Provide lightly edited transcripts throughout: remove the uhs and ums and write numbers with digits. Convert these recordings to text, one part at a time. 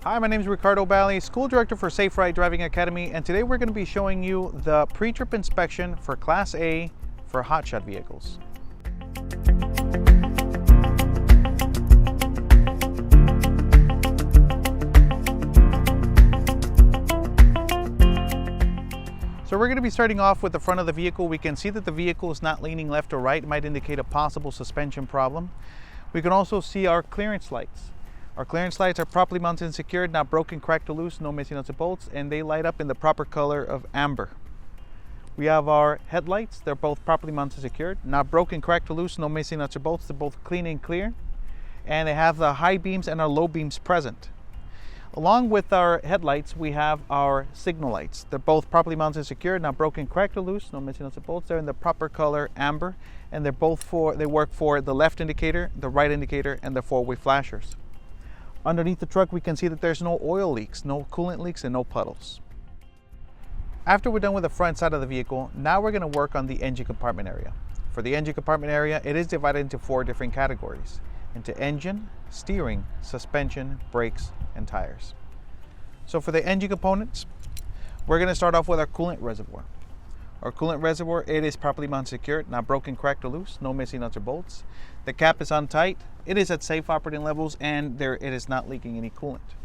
Hi, my name is Ricardo Bally, School Director for SafeRide Driving Academy, and today we're going to be showing you the pre-trip inspection for Class A for HotShot vehicles. So we're going to be starting off with the front of the vehicle. We can see that the vehicle is not leaning left or right. It might indicate a possible suspension problem. We can also see our clearance lights. Our clearance lights are properly mounted and secured, not broken, cracked, or loose, no missing nuts or bolts, and they light up in the proper color of amber. We have our headlights. They're both properly mounted and secured, not broken, cracked, or loose, no missing nuts or bolts. They're both clean and clear, and they have the high beams and our low beams present. Along with our headlights, we have our signal lights. They're both properly mounted and secured, not broken, cracked, or loose, no missing nuts or bolts. They're in the proper color amber, and they work for the left indicator, the right indicator, and the four-way flashers. Underneath the truck, we can see that there's no oil leaks, no coolant leaks, and no puddles. After we're done with the front side of the vehicle, now we're going to work on the engine compartment area. For the engine compartment area, it is divided into 4 different categories: into engine, steering, suspension, brakes, and tires. So for the engine components, we're going to start off with our coolant reservoir. Our coolant reservoir, it is properly mounted secured, not broken, cracked, or loose, no missing nuts or bolts. The cap is on tight. It is at safe operating levels, and it is not leaking any coolant.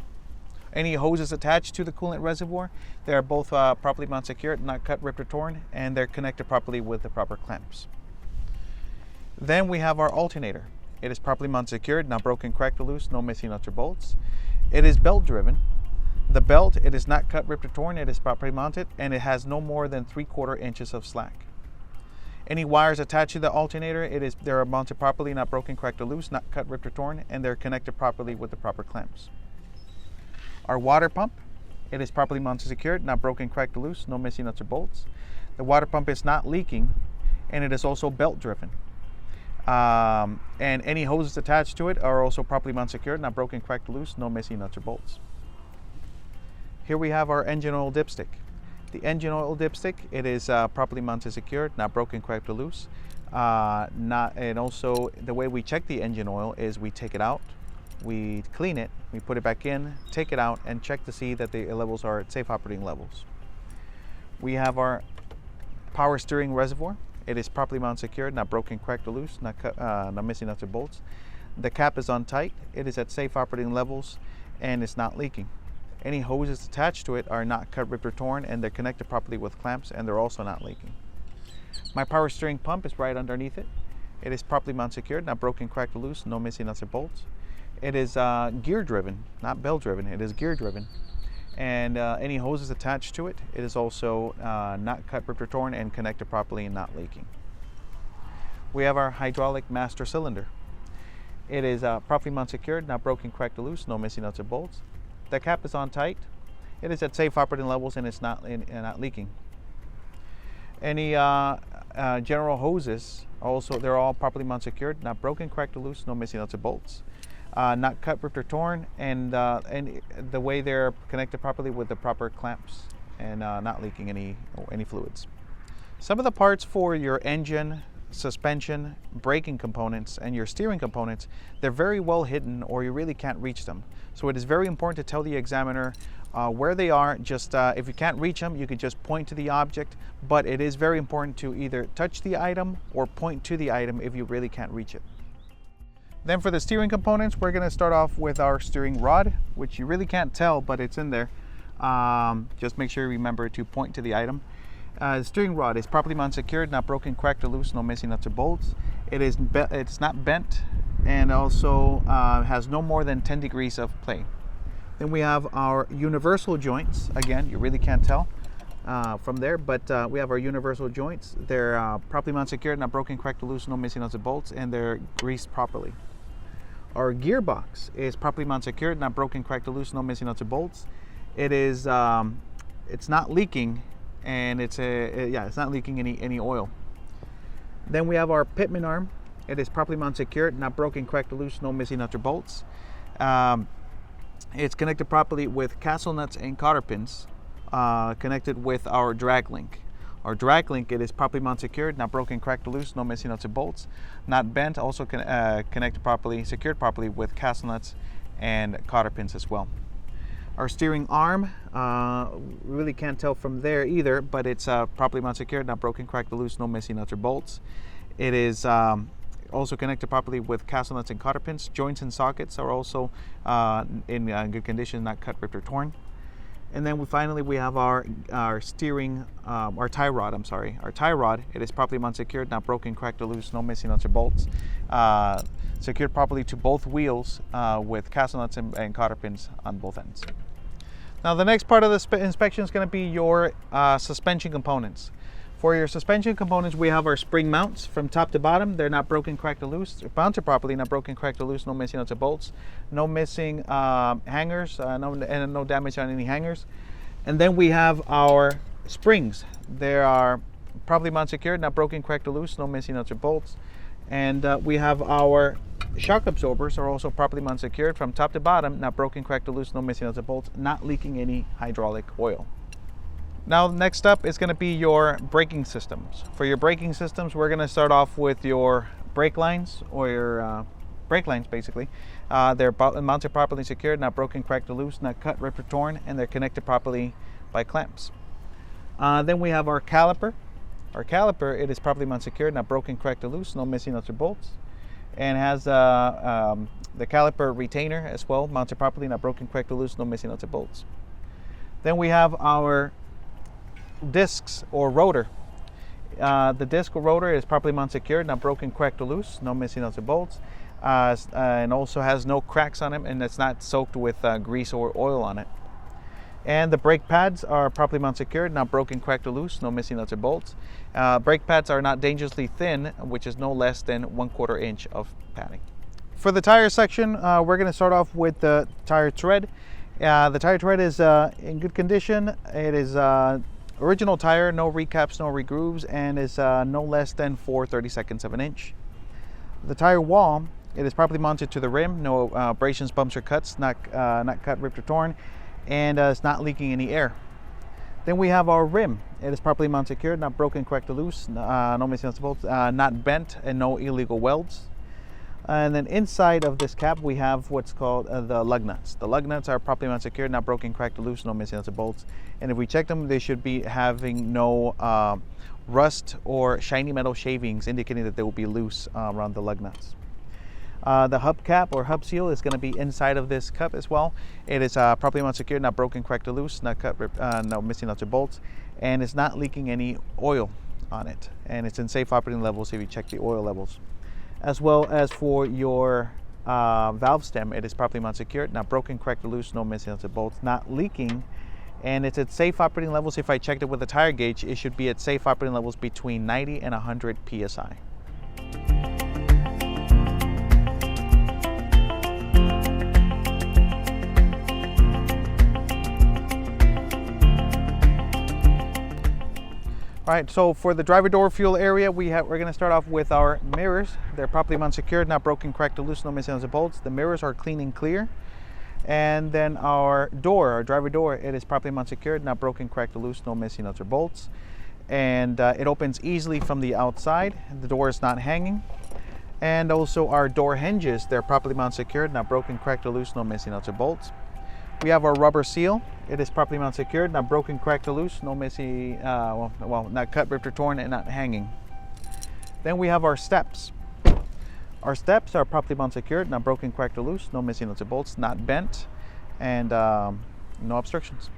Any hoses attached to the coolant reservoir, they are both properly mounted secured, not cut, ripped, or torn, and they're connected properly with the proper clamps. Then we have our alternator. It is properly mounted secured, not broken, cracked, or loose, no missing nuts or bolts. It is belt driven. The belt, it is not cut, ripped, or torn. It is properly mounted, and it has no more than 3/4 inches of slack. Any wires attached to the alternator, they're mounted properly, not broken, cracked, or loose, not cut, ripped, or torn, and they're connected properly with the proper clamps. Our water pump, it is properly mounted secured, not broken, cracked, or loose, no missing nuts or bolts. The water pump is not leaking, and it is also belt driven. And any hoses attached to it are also properly mounted secured, not broken, cracked, or loose, no missing nuts or bolts. Here we have our engine oil dipstick. The engine oil dipstick, it is properly mounted secured, not broken, cracked, or loose. And also the way we check the engine oil is we take it out, we clean it, we put it back in, take it out, and check to see that the levels are at safe operating levels. We have our power steering reservoir. It is properly mounted secured, not broken, cracked, or loose, not missing nuts or bolts. The cap is on tight. It is at safe operating levels, and it's not leaking. Any hoses attached to it are not cut, ripped, or torn, and they're connected properly with clamps, and they're also not leaking. My power steering pump is right underneath it. It is properly mounted secured, not broken, cracked, or loose, no missing nuts or bolts. It is gear driven, not belt driven. It is gear driven. And any hoses attached to it, it is also not cut, ripped, or torn, and connected properly and not leaking. We have our hydraulic master cylinder. It is properly mounted secured, not broken, cracked, or loose, no missing nuts or bolts. The cap is on tight. It is at safe operating levels, and it's not leaking. Any general hoses, also they're all properly mounted secured, not broken, cracked, or loose, no missing nuts or bolts. Not cut, ripped, or torn, and the way they're connected properly with the proper clamps, and not leaking any fluids. Some of the parts for your engine, suspension, braking components, and your steering components, they're very well hidden, or you really can't reach them. So it is very important to tell the examiner where they are. Just if you can't reach them, you can just point to the object, but it is very important to either touch the item or point to the item if you really can't reach it. Then for the steering components, we're going to start off with our steering rod, which you really can't tell, but it's in there. Just make sure you remember to point to the item. The steering rod is properly mounted secured, not broken, cracked, or loose, no missing nuts or bolts. It's not bent, and also has no more than 10 degrees of play. Then we have our universal joints. Again, you really can't tell from there, but we have our universal joints. They're properly mounted secured, not broken, cracked, or loose, no missing nuts or bolts, and they're greased properly. Our gearbox is properly mounted secured, not broken, cracked, or loose, no missing nuts or bolts. It's not leaking, and it's not leaking any oil. Then we have our pitman arm. it is properly mounted, secured, not broken, cracked, or loose, no missing nuts or bolts. It's connected properly with castle nuts and cotter pins, connected with our drag link. Our drag link, it is properly mounted, secured, not broken, cracked, or loose, no missing nuts or bolts, not bent, also connected properly, secured properly with castle nuts and cotter pins as well. Our steering arm, really can't tell from there either, but it's properly mounted, secured, not broken, cracked, or loose, no missing nuts or bolts. It is also connected properly with castle nuts and cotter pins. Joints and sockets are also in good condition, not cut, ripped, or torn. And then finally we have our steering, our tie rod, Our tie rod, it is properly mounted, secured, not broken, cracked, or loose, no missing nuts or bolts. Secured properly to both wheels with castle nuts and cotter pins on both ends. Now the next part of the inspection is going to be your suspension components. For your suspension components, we have our spring mounts from top to bottom. They're not broken, cracked, or loose. They're mounted properly, not broken, cracked, or loose, no missing nuts or bolts. No missing hangers, and no damage on any hangers. And then we have our springs. They are properly mounted, secured, not broken, cracked, or loose, no missing nuts or bolts. And we have our shock absorbers are also properly mounted, secured from top to bottom, not broken, cracked, or loose, no missing nuts or bolts, not leaking any hydraulic oil. Now next up is going to be your braking systems. For your braking systems, we're going to start off with your brake lines, or your brake lines basically. They're mounted properly, secured, not broken, cracked, or loose, not cut, ripped, or torn, and they're connected properly by clamps. Then we have our caliper. Our caliper, it is properly mounted, secured, not broken, cracked, or loose, no missing nuts or bolts, and has the caliper retainer as well, mounted properly, not broken, cracked, or loose, no missing nuts or bolts. Then we have our discs or rotor. The disc or rotor is properly mounted, secured, not broken, cracked, or loose, no missing nuts or bolts, and also has no cracks on it, and it's not soaked with grease or oil on it. And the brake pads are properly mounted, secured, not broken, cracked, or loose, no missing nuts or bolts. Brake pads are not dangerously thin, which is no less than 1/4 inch of padding. For the tire section, we're going to start off with the tire tread. The tire tread is in good condition. It is original tire, no recaps, no regrooves, and is no less than 4/32 of an inch. The tire wall, it is properly mounted to the rim, no abrasions, bumps, or cuts, not cut, ripped, or torn, and it's not leaking any air. Then we have our rim. It is properly mounted, secured, not broken, cracked, or loose, no missing nuts or bolts, not bent, and no illegal welds. And then inside of this cap, we have what's called the lug nuts. The lug nuts are properly mounted, secured, not broken, cracked, or loose, no missing nuts or bolts. And if we check them, they should be having no rust or shiny metal shavings, indicating that they will be loose around the lug nuts. The hub cap or hub seal is going to be inside of this cup as well. It is properly mounted, secured, not broken, cracked, or loose, not cut, no missing nuts or bolts, and it's not leaking any oil on it. And it's in safe operating levels if you check the oil levels. As well as for your valve stem, it is properly mounted, secured, not broken, cracked, or loose, no missing nuts or bolts, not leaking, and it's at safe operating levels. If I checked it with a tire gauge, it should be at safe operating levels between 90 and 100 psi. All right, so for the driver door fuel area, we're going to start off with our mirrors. They're properly mounted, secured, not broken, cracked, or loose, no missing nuts or bolts. The mirrors are clean and clear. And then our door, our driver door, it is properly mounted, secured, not broken, cracked, or loose, no missing nuts or bolts. And it opens easily from the outside. The door is not hanging. And also our door hinges, they're properly mounted, secured, not broken, cracked, or loose, no missing nuts or bolts. We have our rubber seal. It is properly mounted, secured, not broken, cracked, or loose, no missing, not cut, ripped, or torn, and not hanging. Then we have our steps. Our steps are properly mounted, secured, not broken, cracked, or loose, no missing nuts or bolts, not bent, and no obstructions.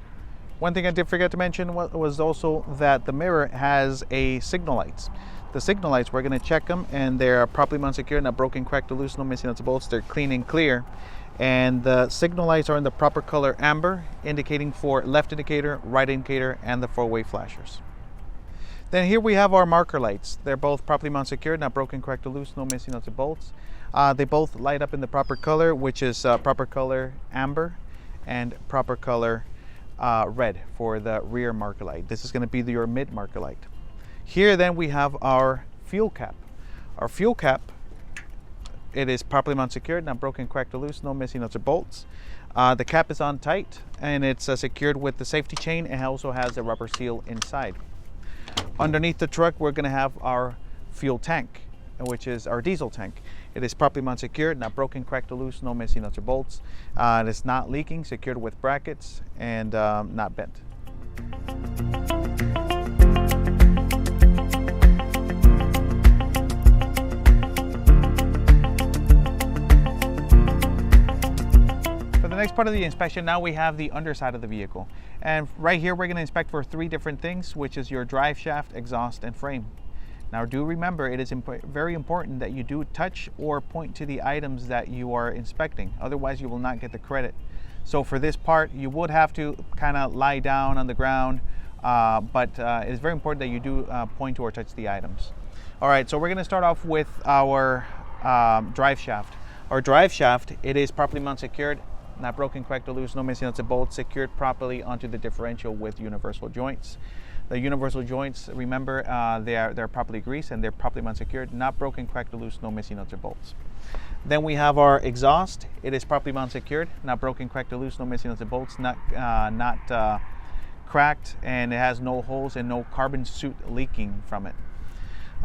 One thing I did forget to mention was also that the mirror has a signal lights. The signal lights, we're going to check them, and they're properly mounted, secured, not broken, cracked, or loose, no missing nuts or bolts. They're clean and clear. And the signal lights are in the proper color amber, indicating for left indicator, right indicator, and the four-way flashers. Then here we have our marker lights. They're both properly mounted, secured, not broken, cracked, or loose, no missing nuts or bolts. They both light up in the proper color, which is proper color amber and proper color red for the rear marker light. This is going to be your mid marker light. Here then we have our fuel cap. Our fuel cap, it is properly mounted secured, not broken, cracked, or loose, no missing nuts or bolts. The cap is on tight, and it's secured with the safety chain, and also has a rubber seal inside. Underneath the truck, we're going to have our fuel tank, which is our diesel tank. It is properly mounted secured, not broken, cracked, or loose, no missing nuts or bolts. It is not leaking, secured with brackets, and not bent. The next part of the inspection, now we have the underside of the vehicle, and right here we're going to inspect for 3 different things, which is your drive shaft, exhaust, and frame. Now do remember, it is very important that you do touch or point to the items that you are inspecting, otherwise you will not get the credit. So for this part you would have to kind of lie down on the ground, but it is very important that you do point to or touch the items. Alright, so we're going to start off with our drive shaft. Our drive shaft, it is properly mounted secured, not broken, cracked, or loose, no missing nuts or bolts, secured properly onto the differential with universal joints. The universal joints, remember, they're properly greased and they're properly mounted secured, not broken, cracked, or loose, no missing nuts or bolts. Then we have our exhaust. It is properly mounted secured, not broken, cracked, or loose, no missing nuts or bolts, not cracked, and it has no holes and no carbon soot leaking from it.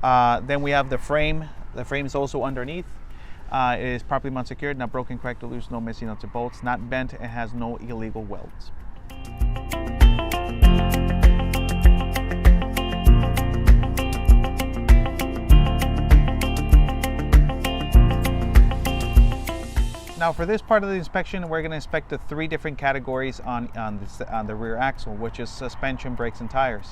Then we have the frame. The frame is also underneath. It is properly mounted secured, not broken, cracked, or loose, no missing nuts or bolts, not bent, and has no illegal welds. Now for this part of the inspection, we're going to inspect the 3 different categories on the rear axle, which is suspension, brakes, and tires.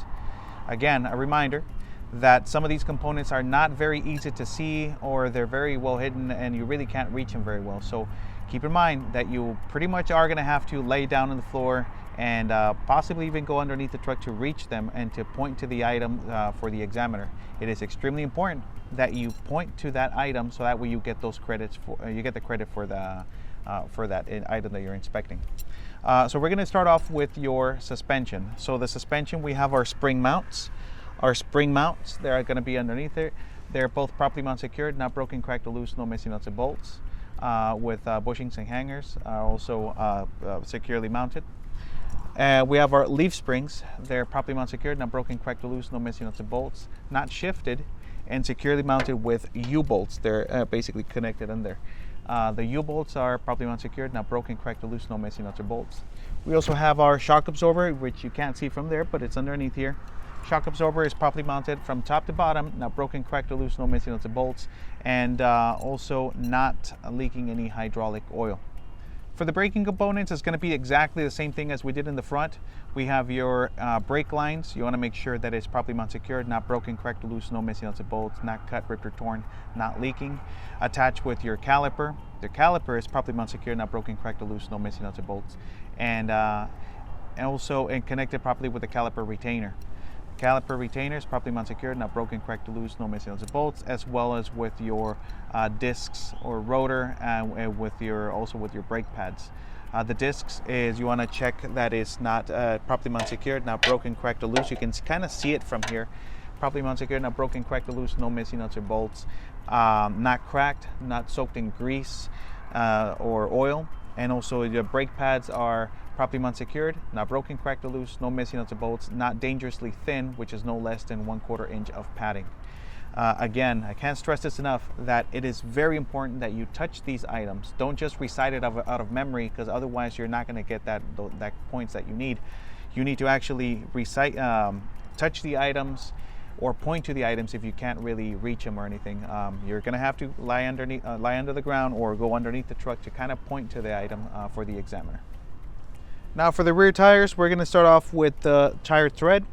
Again, a reminder that some of these components are not very easy to see, or they're very well hidden and you really can't reach them very well. So keep in mind that you pretty much are going to have to lay down on the floor and possibly even go underneath the truck to reach them and to point to the item for the examiner. It is extremely important that you point to that item, so that way you get those credits you get the credit for that item that you're inspecting. So we're going to start off with your suspension. So the suspension, we have our spring mounts. Our spring mounts, they're going to be underneath it. They're both properly mounted secured, not broken, cracked, or loose, no missing nuts and bolts, with bushings and hangers, also securely mounted. We have our leaf springs. They're properly mounted secured, not broken, cracked, or loose, no missing nuts and bolts, not shifted, and securely mounted with U-bolts. They're basically connected in there. The U-bolts are properly mounted secured, not broken, cracked, or loose, no missing nuts or bolts. We also have our shock absorber, which you can't see from there, but it's underneath here. Shock absorber is properly mounted from top to bottom, not broken, cracked, or loose, no missing nuts or bolts, and also not leaking any hydraulic oil. For the braking components, it's going to be exactly the same thing as we did in the front. We have your brake lines. You want to make sure that it's properly mounted secured, not broken, cracked, or loose, no missing nuts or bolts, not cut, ripped, or torn, not leaking. Attached with your caliper. The caliper is properly mounted secured, not broken, cracked, or loose, no missing nuts or bolts, and also connected properly with the caliper retainer. Caliper retainers properly mounted secured, not broken, cracked, or loose, no missing nuts or bolts, as well as with your discs or rotor, and also with your brake pads. The discs is, you want to check that it's not properly mounted secured, not broken, cracked, or loose. You can kind of see it from here. Properly mounted secured, not broken, cracked, or loose, no missing nuts or bolts, not cracked, not soaked in grease or oil, and also your brake pads are properly mounted secured, not broken, cracked, or loose, no missing nuts or bolts, not dangerously thin, which is no less than 1/4 inch of padding. Again, I can't stress this enough, that it is very important that you touch these items. Don't just recite it out of memory, because otherwise you're not going to get that points that you need. You need to actually recite, touch the items, or point to the items if you can't really reach them or anything. You're going to have to lie under the ground or go underneath the truck to kind of point to the item for the examiner. Now for the rear tires, we're going to start off with the tire tread.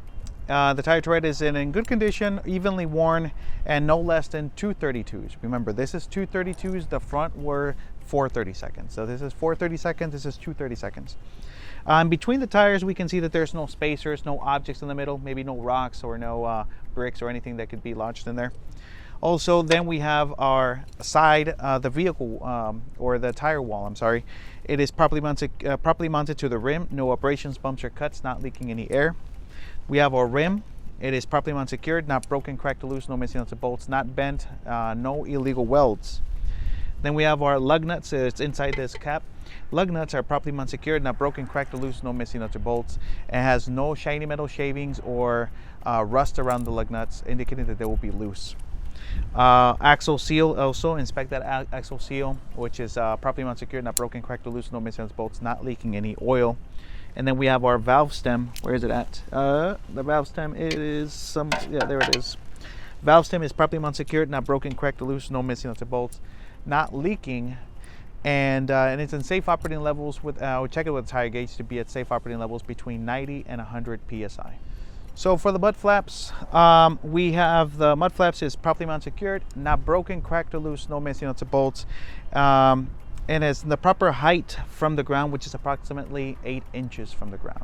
The tire tread is in good condition, evenly worn, and no less than 232s. Remember, this is 232s, the front were 432nds. So this is 432nds, this is 232nds. Between the tires, we can see that there's no spacers, no objects in the middle, maybe no rocks or no bricks or anything that could be lodged in there. Also, then we have our side, the vehicle, or the tire wall, I'm sorry. It is properly mounted to the rim, no abrasions, bumps, or cuts, not leaking any air. We have our rim. It is properly mounted secured, not broken, cracked, or loose, no missing nuts or bolts, not bent, no illegal welds. Then we have our lug nuts. It's inside this cap. Lug nuts are properly mounted secured, not broken, cracked, or loose, no missing nuts or bolts. It has no shiny metal shavings or rust around the lug nuts, indicating that they will be loose. Axle seal, also inspect that axle seal, which is properly mounted secured, not broken, cracked, or loose, no missing nuts, bolts, not leaking any oil. And then we have our valve stem. Where is it at? The valve stem is there it is. Valve stem is properly mounted secured, not broken, cracked, or loose, no missing nuts or bolts, not leaking. And it's in safe operating levels. We'll check it with a tire gauge to be at safe operating levels between 90 and 100 psi. So for the mud flaps, we have the mud flaps is properly mounted secured, not broken, cracked, or loose, no missing nuts or bolts, and it's the proper height from the ground, which is approximately 8 inches from the ground.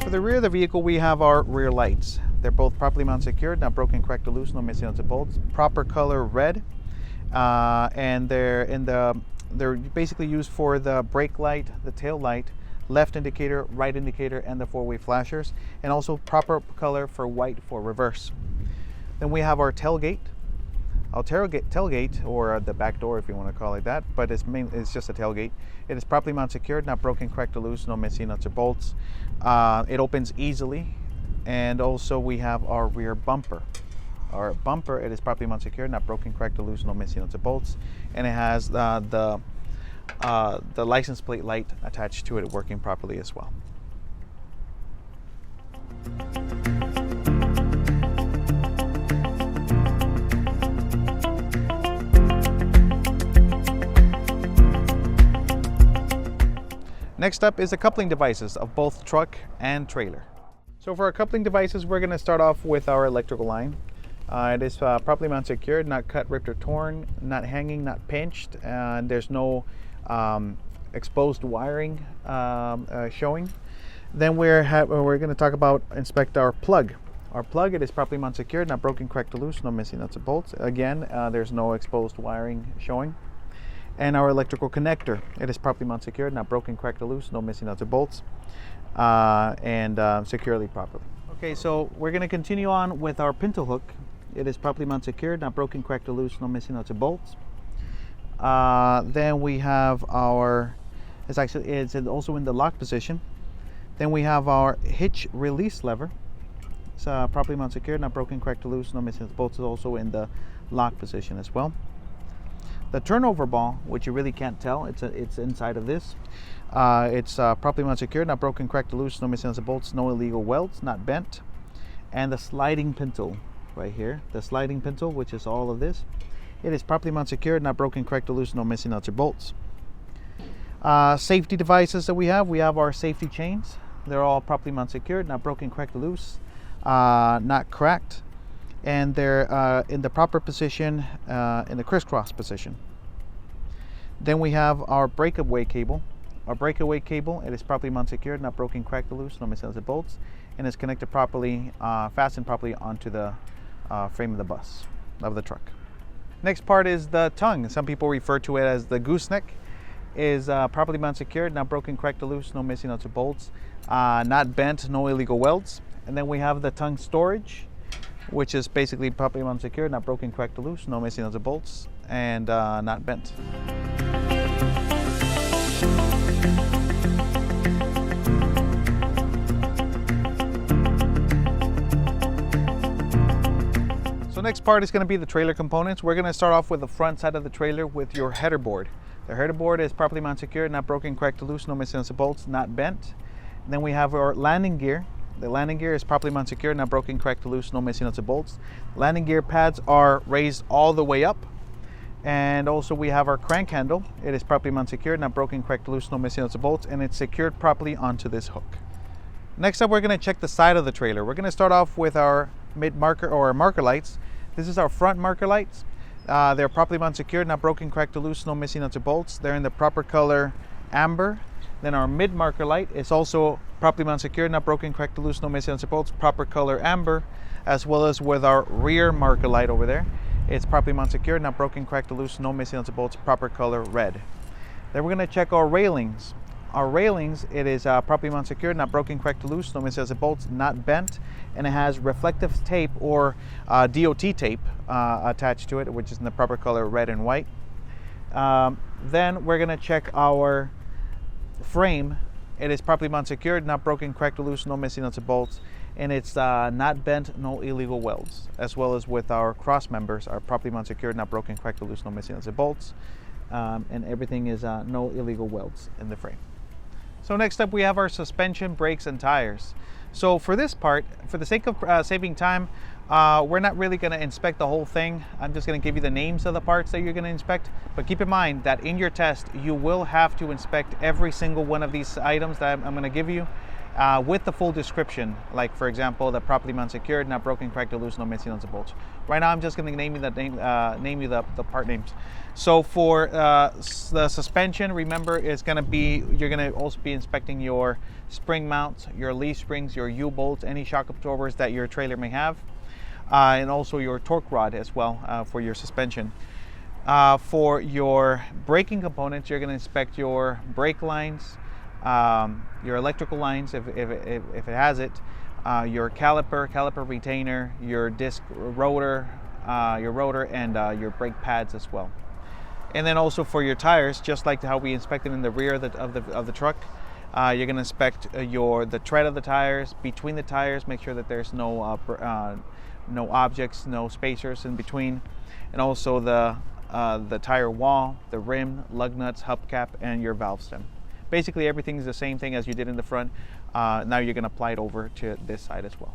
For the rear of the vehicle, we have our rear lights. They're both properly mounted secured, not broken, cracked, or loose, no missing nuts or bolts. Proper color red, and they're basically used for the brake light, the tail light, left indicator, right indicator, and the four-way flashers, and also proper color for white for reverse. Then we have our tailgate. Our tailgate, or the back door if you want to call it that, but it's just a tailgate. It is properly mounted secured, not broken, cracked, or loose, no missing nuts or bolts. It opens easily. And also we have our rear bumper. Our bumper, it is properly mounted secured, not broken, cracked, or loose, no missing nuts or bolts. And it has the license plate light attached to it, working properly as well. Next up is the coupling devices of both truck and trailer. So for our coupling devices, we're going to start off with our electrical line. It is properly mounted secured, not cut, ripped, or torn, not hanging, not pinched, and there's no exposed wiring showing. Then we're going to talk about inspect our plug. Our plug, it is properly mounted secured, not broken, cracked, or loose, no missing nuts or bolts. Again, there's no exposed wiring showing. And our electrical connector, it is properly mounted secured, not broken, cracked, or loose, no missing nuts or bolts, and securely properly. Okay, so we're going to continue on with our pintle hook. It is properly mounted secured, not broken, cracked, or loose, no missing nuts or bolts. Then we have our, it's also in the lock position. Then we have our hitch release lever. It's properly mounted secured, not broken, cracked, or loose, no missing nuts or bolts, is also in the lock position as well. The turnover ball, which you really can't tell, it's inside of this. It's properly mounted secured, not broken, cracked, or loose, no missing nuts or bolts, no illegal welds, not bent. And the sliding pintle right here, the sliding pintle, which is all of this, it is properly mounted secured, not broken, cracked, or loose, no missing nuts or bolts. Safety devices that we have our safety chains. They're all properly mounted secured, not broken, cracked, or loose, not cracked. And they're in the proper position, in the crisscross position. Then we have our breakaway cable. Our breakaway cable, it is properly mounted secured, not broken, cracked, or loose, no missing nuts or bolts, and is connected properly, fastened properly onto the frame of the bus, of the truck. Next part is the tongue. Some people refer to it as the gooseneck. Is properly mounted secured, not broken, cracked, or loose, no missing nuts or bolts, not bent, no illegal welds. And then we have the tongue storage, which is basically properly mounted secured, not broken, cracked, or loose, no missing nuts or bolts, and not bent. So next part is going to be the trailer components. We're going to start off with the front side of the trailer with your header board. The header board is properly mounted secured, not broken, cracked, or loose, no missing nuts or bolts, not bent. And then we have our landing gear. The landing gear is properly mounted secured, not broken, cracked, or loose, no missing nuts or bolts. Landing gear pads are raised all the way up. And also we have our crank handle. It is properly mounted secured, not broken, cracked, or loose, no missing nuts or bolts, and it's secured properly onto this hook. Next up, we're going to check the side of the trailer. We're going to start off with our mid marker or marker lights. This is our front marker lights. They're properly mounted secured, not broken, cracked, or loose, no missing nuts or bolts. They're in the proper color amber. Then our mid marker light is also properly mounted secured, not broken, cracked, or loose, no missing nuts or bolts, proper color amber, as well as with our rear marker light over there. It's properly mounted secured, not broken, cracked, or loose, no missing nuts or bolts, proper color red. Then we're going to check our railings. Our railings, it is properly mounted secured, not broken, cracked, or loose, no misses bolts, not bent, and it has reflective tape or DOT tape attached to it, which is in the proper color, red and white. Then we're gonna check our frame. It is properly mounted secured, not broken, cracked, or loose, no missing nuts or bolts, and it's not bent, no illegal welds, as well as with our cross members are properly mounted secured, not broken, cracked, or loose, no missing nuts or bolts, and everything is no illegal welds in the frame. So next up we have our suspension, brakes, and tires. So for this part, for the sake of saving time, we're not really going to inspect the whole thing. I'm just going to give you the names of the parts that you're going to inspect. But keep in mind that in your test, you will have to inspect every single one of these items that I'm going to give you with the full description. Like, for example, the properly mounted secured, not broken, cracked, or loose, no missing nuts or bolts. Right now, I'm just going to name you the part names. So for the suspension, remember, it's going to be, you're going to also be inspecting your spring mounts, your leaf springs, your U-bolts, any shock absorbers that your trailer may have. And also your torque rod as well for your suspension. For your braking components, you're going to inspect your brake lines, your electrical lines if it has it, your caliper retainer, your disc rotor, and your brake pads as well. And then also for your tires, just like how we inspected in the rear of the truck, you're going to inspect the tread of the tires, between the tires, make sure that there's no objects, no spacers in between, and also the tire wall, the rim, lug nuts, hubcap, and your valve stem. Basically everything is the same thing as you did in the front. Now you're going to apply it over to this side as well.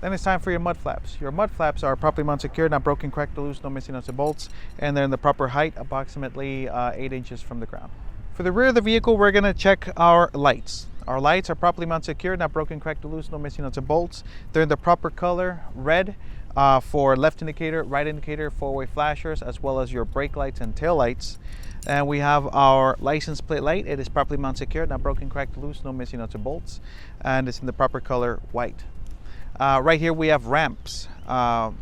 Then it's time for your mud flaps. Your mud flaps are properly mounted secured, not broken, cracked, or loose, no missing nuts or bolts, and they're in the proper height, approximately 8 inches from the ground. For the rear of the vehicle, we're going to check our lights. Our lights are properly mounted secured, not broken, cracked, or loose, no missing nuts or bolts. They're in the proper color, red, for left indicator, right indicator, four-way flashers, as well as your brake lights and tail lights. And we have our license plate light. It is properly mounted secured, not broken, cracked, or loose, no missing nuts or bolts. And it's in the proper color, white. Right here we have ramps.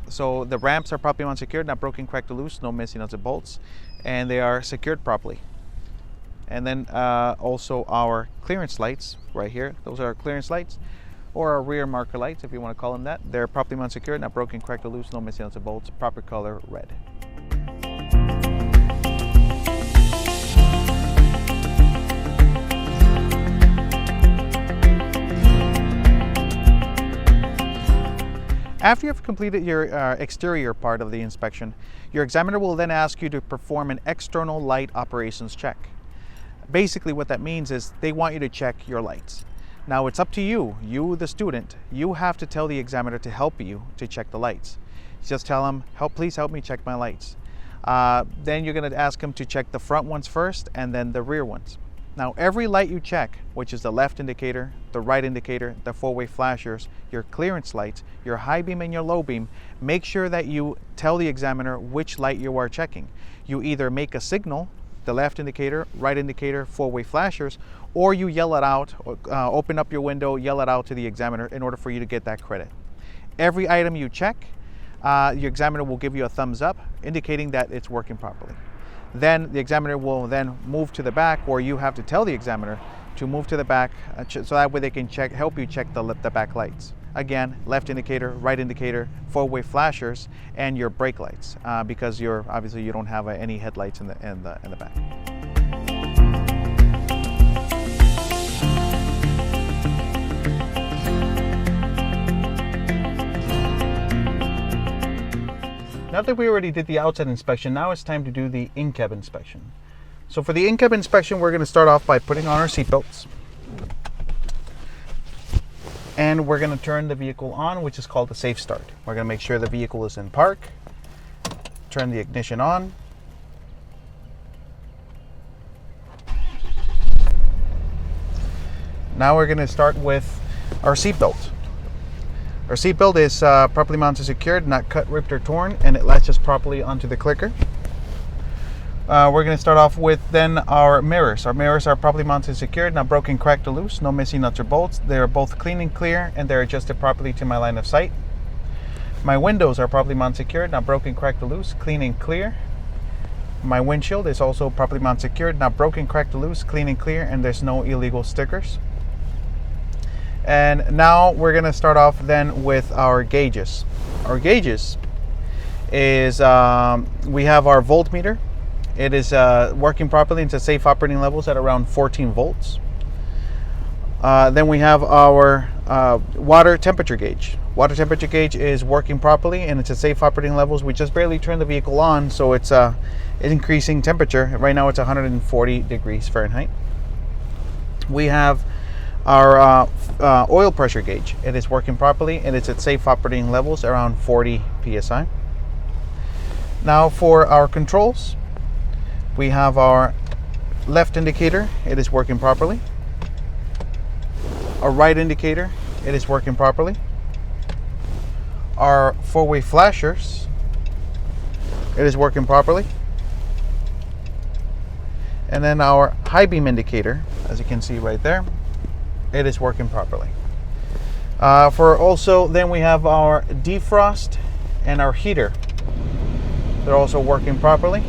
So the ramps are properly mounted secured, not broken, cracked, or loose, no missing nuts or bolts. And they are secured properly. And then also our clearance lights right here. Those are our clearance lights, or our rear marker lights if you want to call them that. They're properly mounted secured, not broken, cracked, or loose, no missing nuts or bolts, proper color, red. After you've completed your exterior part of the inspection, your examiner will then ask you to perform an external light operations check. Basically what that means is they want you to check your lights. Now it's up to you, the student. You have to tell the examiner to help you to check the lights. Just tell them, please help me check my lights. Then you're going to ask them to check the front ones first and then the rear ones. Now every light you check, which is the left indicator, the right indicator, the four-way flashers, your clearance lights, your high beam and your low beam, make sure that you tell the examiner which light you are checking. You either make a signal, the left indicator, right indicator, four-way flashers, or you yell it out, open up your window, yell it out to the examiner in order for you to get that credit. Every item you check, your examiner will give you a thumbs up, indicating that it's working properly. Then the examiner will then move to the back, or you have to tell the examiner to move to the back, so that way they can help you check the back lights. Again, left indicator, right indicator, four-way flashers, and your brake lights, because obviously you don't have any headlights in the back. Now that we already did the outside inspection, now it's time to do the in-cab inspection. So for the in-cab inspection, we're going to start off by putting on our seatbelts. And we're going to turn the vehicle on, which is called a safe start. We're going to make sure the vehicle is in park, turn the ignition on. Now we're going to start with our seatbelt. Our seatbelt is properly mounted secured, not cut, ripped, or torn, and it latches properly onto the clicker. We're going to start off with then our mirrors. Our mirrors are properly mounted secured, not broken, cracked, or loose, no missing nuts or bolts. They are both clean and clear, and they're adjusted properly to my line of sight. My windows are properly mounted secured, not broken, cracked, or loose, clean and clear. My windshield is also properly mounted secured, not broken, cracked, or loose, clean and clear, and there's no illegal stickers. And now we're going to start off then with our gauges. Our gauges is we have our voltmeter. It is working properly into safe operating levels at around 14 volts. Then we have our water temperature gauge. Water temperature gauge is working properly and it's at safe operating levels. We just barely turned the vehicle on, so it's increasing temperature. Right now it's 140 degrees Fahrenheit. We have our oil pressure gauge. It is working properly and it's at safe operating levels around 40 psi. Now for our controls, we have our left indicator. It is working properly. Our right indicator, it is working properly. Our four-way flashers, it is working properly. And then our high beam indicator, as you can see right there, it is working properly. Then we have our defrost and our heater. They're also working properly.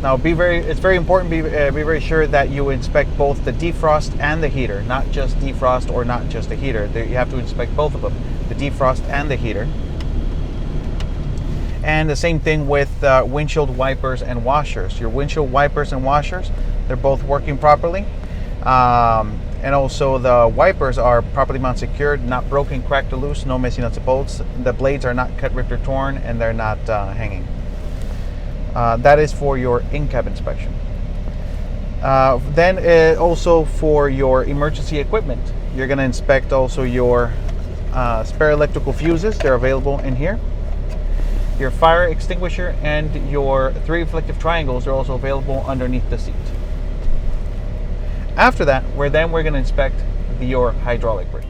Now it's very important be very sure that you inspect both the defrost and the heater, not just defrost or not just the heater. You have to inspect both of them, the defrost and the heater. And the same thing with windshield wipers and washers. Your windshield wipers and washers, they're both working properly. And also the wipers are properly mounted secured, not broken, cracked, or loose, no missing nuts or bolts. The blades are not cut, ripped, or torn, and they're not hanging. That is for your in-cab inspection. Then also for your emergency equipment, you're going to inspect also your spare electrical fuses. They're available in here. Your fire extinguisher and your 3 reflective triangles are also available underneath the seat. After that, we're going to inspect your hydraulic brakes.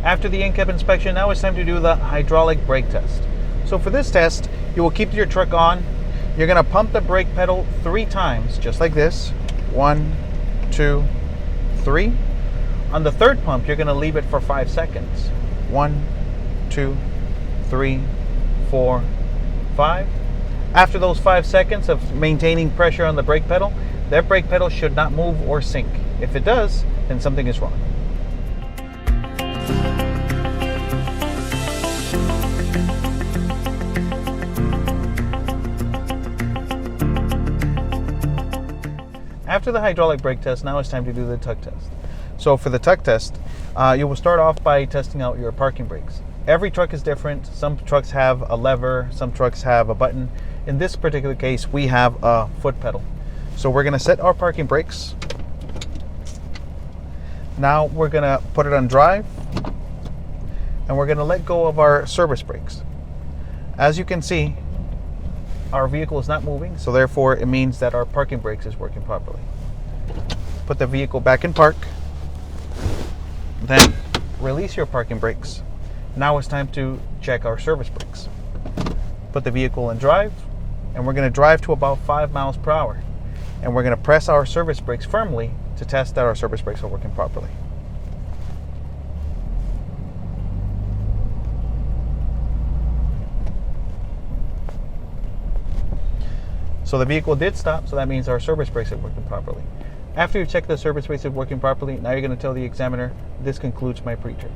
After the in-cab inspection, now it's time to do the hydraulic brake test. So for this test, you will keep your truck on. You're going to pump the brake pedal 3 times, just like this. 1, 2, 3. On the 3rd pump, you're going to leave it for 5 seconds. 1, 2, 3, 4, 5. After those 5 seconds of maintaining pressure on the brake pedal, that brake pedal should not move or sink. If it does, then something is wrong. After the hydraulic brake test, now it's time to do the tug test. So for the tug test, you will start off by testing out your parking brakes. Every truck is different. Some trucks have a lever, some trucks have a button. In this particular case, we have a foot pedal. So we're going to set our parking brakes. Now we're going to put it on drive, and we're going to let go of our service brakes. As you can see, our vehicle is not moving, so therefore it means that our parking brakes is working properly. Put the vehicle back in park, then release your parking brakes. Now it's time to check our service brakes. Put the vehicle in drive, and we're going to drive to about 5 miles per hour. And we're going to press our service brakes firmly to test that our service brakes are working properly. So the vehicle did stop, so that means our service brakes are working properly. After you check the service brakes are working properly, now you're going to tell the examiner, this concludes my pre-trip.